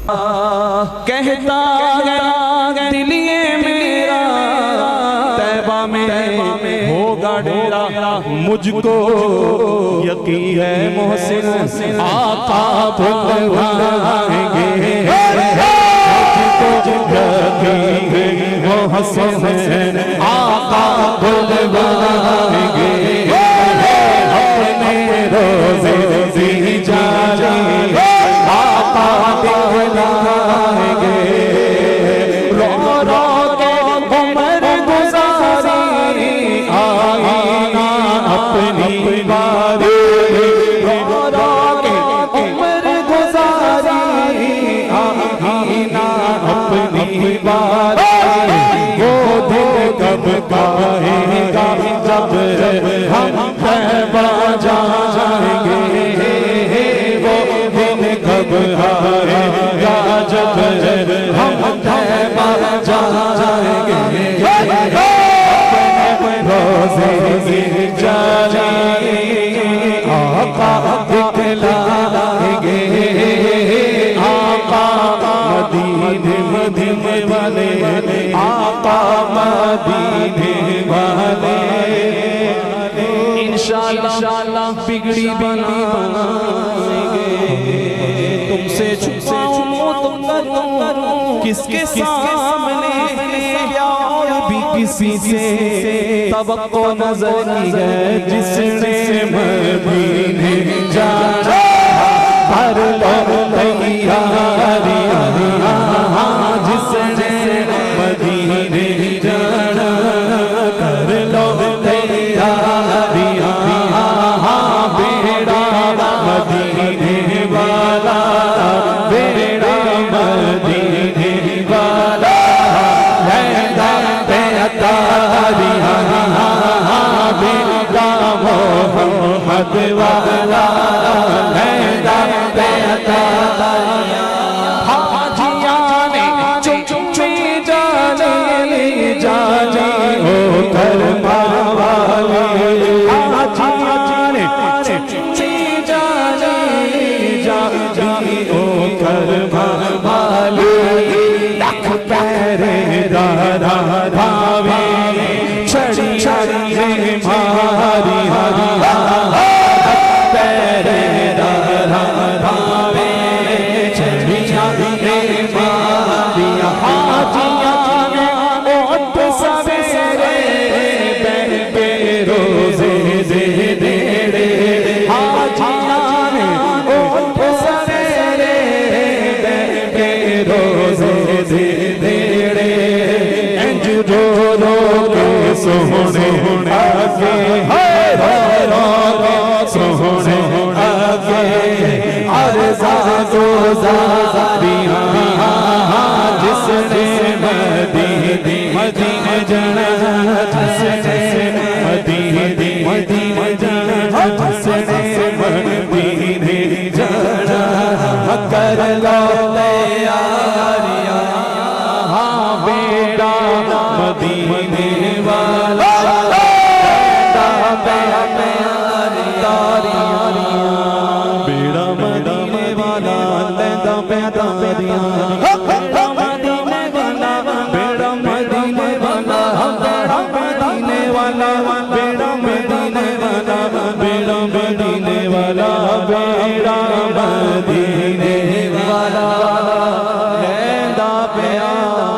कहता है दिलिए मेरा तैबा में होगा डेरा, मुझको यकीन है मोहसिन आका बुलवाएंगे, मुझको यकीन है मोहसिन आका बुलवाएंगे, अपने रोज़े दी जाएंगे आका दिखलाएंगे, रो रो के उम्र गुजारी आईना अपनी बारी, रो रो के उम्र गुजारी आईना अपनी बारी, वो दिन कब आएगा जब हम तैबा जाएंगे, वो दिन कब आएगा जब हम तैबा जाएंगे, अपने रोज़े जाएंगे आका दिखलाएंगे, आका मदीने मदीने वाले, आका मदीने वाले, इंशाअल्लाह बिगड़ी बनाएंगे, तुमसे छुपाऊं तो करूं किसके सामने, प्यार भी किसी से तवक्को नजर की है, जिसने मदीने जाना भर लो तैयारियां, जिसने मदीने जाना कर लो तैयारियां, बेड़ा मदीने वाला, बेड़ा मदीने वाला, लहदा बेअतारियां, बेड़ा मोहम्मद वाला, लहदा बेअतारियां, हाजियां ने चुम्मे जाने जाने ओ कर्मा वाले, हाजियां ने चुम्मे जाने जाने ओ कर्मा वाले, लख पैरे दादा भावे छड़ी छड़ी मारी पैरे दादा भावे छड़ी छड़ी मारी, हाजियां ने ओठ सवेरे बे रोज़े दे देड़े, हाजियां ने ओठ सवेरे बे रोज़े दे देड़े, इंज रो रो के सोहने आगे, रो रो के सोहने आगे, अर्ज़ा गुज़ारियां, जिसने मदीने जाना, जिसने मदीने जाना, जिसने मदीने जाना, कर लो तैयारियां, बेड़ा मदीने वाला, बेड़ा मदीने वाला, लैंदा पैदारियां, बेड़ा मदीने वाला, बेड़ा मदीने वाला, बेड़ा मदीने वाला, बेड़ा मदीने वाला, बेड़ा मदीने वाला, बेड़ा मदीने वाला, लैंदा प्यार